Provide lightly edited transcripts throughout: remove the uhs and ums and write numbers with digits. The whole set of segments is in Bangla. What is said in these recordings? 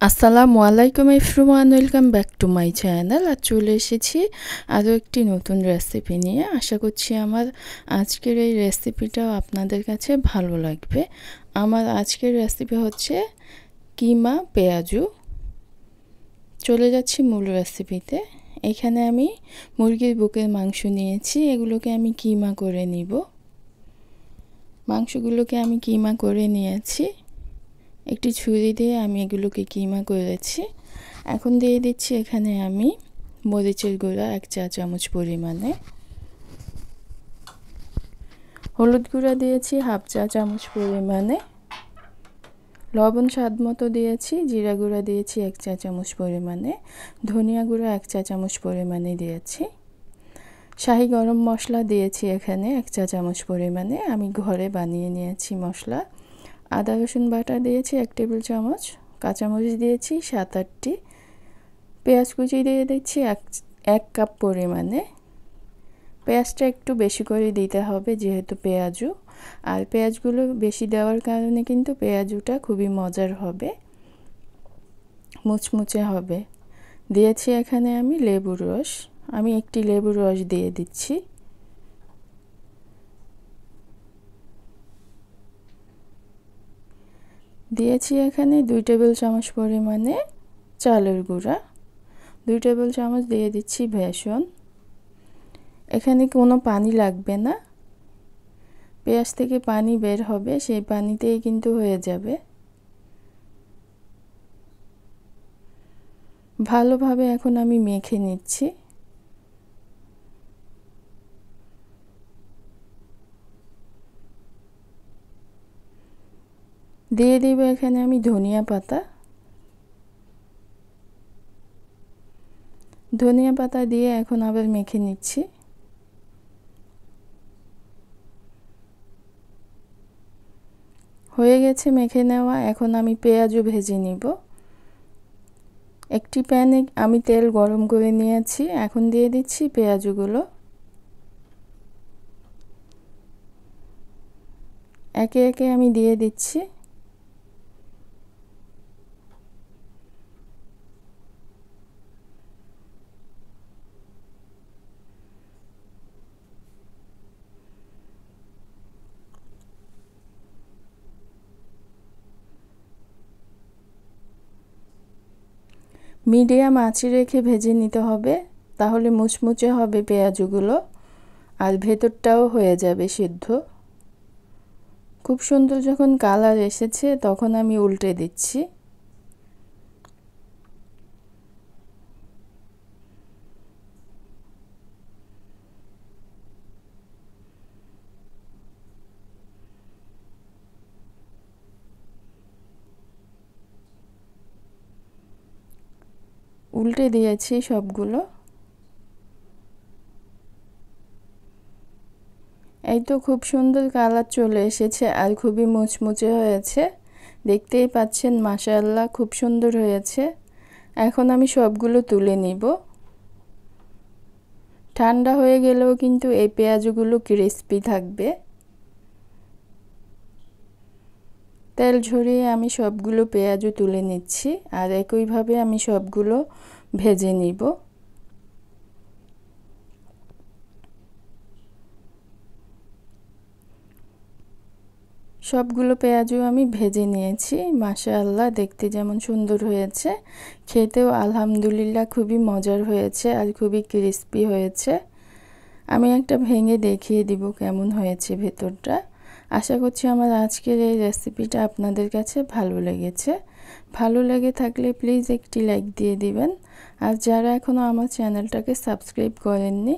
আসসালামু আলাইকুম everyone, welcome back to my channel. আর চলে এসেছি আরও একটি নতুন রেসিপি নিয়ে। আশা করছি আমার আজকের এই রেসিপিটাও আপনাদের কাছে ভালো লাগবে। আমার আজকের রেসিপি হচ্ছে কিমা পেঁয়াজু। চলে যাচ্ছি মূল রেসিপিতে। এখানে আমি মুরগির বুকের মাংস নিয়েছি, এগুলোকে আমি কিমা করে নিব। মাংসগুলোকে আমি কিমা করে নিয়েছি, একটি ছুরি দিয়ে আমি এগুলোকে কিমা করেছি। এখন দিয়ে দিচ্ছি এখানে আমি মরিচের গুঁড়া 1 চা চামচ পরিমাণে, হলুদ গুঁড়া দিয়েছি 1/2 চা চামচ পরিমাণে, লবণ স্বাদ মতো দিয়েছি, জিরা গুঁড়া দিয়েছি 1 চা চামচ পরিমাণে, ধনিয়া গুঁড়া 1 চা চামচ পরিমাণে দিয়েছি, শাহি গরম মশলা দিয়েছি এখানে 1 চা চামচ পরিমাণে, আমি ঘরে বানিয়ে নিয়েছি মশলা। আদা রসুন বাটা দিয়েছি 1 টেবিল চামচ, কাঁচামরিচ দিয়েছি 7-8টি, পেঁয়াজ কুচি দিয়ে দিচ্ছি 1 কাপ পরিমাণে। পেঁয়াজটা একটু বেশি করে দিতে হবে যেহেতু পেঁয়াজু, আর পেঁয়াজগুলো বেশি দেওয়ার কারণে কিন্তু পেঁয়াজুটা খুবই মজার হবে, মুচমুচে হবে। দিয়েছি এখানে আমি লেবুর রস, আমি একটি লেবুর রস দিয়ে দিচ্ছি। দিয়েছি এখানে 2 টেবিল চামচ পরিমাণে চালের গুঁড়া, 2 টেবিল চামচ দিয়ে দিচ্ছি বেসন। এখানে কোনো পানি লাগবে না, পেঁয়াজ থেকে পানি বের হবে, সেই পানিতেই কিন্তু হয়ে যাবে। ভালোভাবে এখন আমি মেখে নিচ্ছি। দিয়ে দিব এখানে আমি ধনিয়া পাতা, ধনিয়া পাতা দিয়ে এখন আবার মেখে নিচ্ছি। হয়ে গেছে মেখে নেওয়া, এখন আমি পেঁয়াজও ভেজে নিব। একটি প্যানে আমি তেল গরম করে নিয়েছি, এখন দিয়ে দিচ্ছি পেঁয়াজগুলো। একে একে আমি দিয়ে দিচ্ছি। মিডিয়াম আঁচে রেখে ভেজে নিতে হবে, তাহলে মুচমুচে হবে পেঁয়াজগুলো, আর ভেতরটাও হয়ে যাবে সিদ্ধ। খুব সুন্দর যখন কালার এসেছে তখন আমি উল্টে দিচ্ছি। উল্টে দিয়েছি সবগুলো। এই তো খুব সুন্দর কালার চলে এসেছে আর খুবই মুচমুচে হয়েছে, দেখতেই পাচ্ছেন মাশাআল্লাহ খুব সুন্দর হয়েছে। এখন আমি সবগুলো তুলে নিব। ঠান্ডা হয়ে গেলেও কিন্তু এই পেঁয়াজগুলো ক্রিস্পি থাকবে। তেল ঝরিয়ে আমি সবগুলো পেঁয়াজও তুলে নিচ্ছি, আর একইভাবে আমি সবগুলো ভেজে নিব। সবগুলো পেঁয়াজও আমি ভেজে নিয়েছি। মাশাআল্লাহ দেখতে যেমন সুন্দর হয়েছে, খেতেও আলহামদুলিল্লাহ খুবই মজার হয়েছে আর খুবই ক্রিস্পি হয়েছে। আমি একটা ভেঙে দেখিয়ে দিব কেমন হয়েছে ভেতরটা। আশা করছি আমার আজকের এই রেসিপিটা আপনাদের কাছে ভালো লেগেছে। ভালো লেগে থাকলে প্লিজ একটি লাইক দিয়ে দিবেন, আর যারা এখনও আমার চ্যানেলটাকে সাবস্ক্রাইব করেননি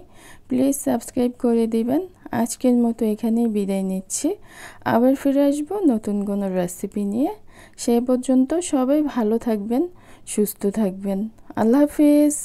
প্লিজ সাবস্ক্রাইব করে দিবেন। আজকের মতো এখানেই বিদায় নিচ্ছি, আবার ফিরে আসবো নতুন কোনো রেসিপি নিয়ে। সেই পর্যন্ত সবাই ভালো থাকবেন, সুস্থ থাকবেন। আল্লাহ হাফিজ।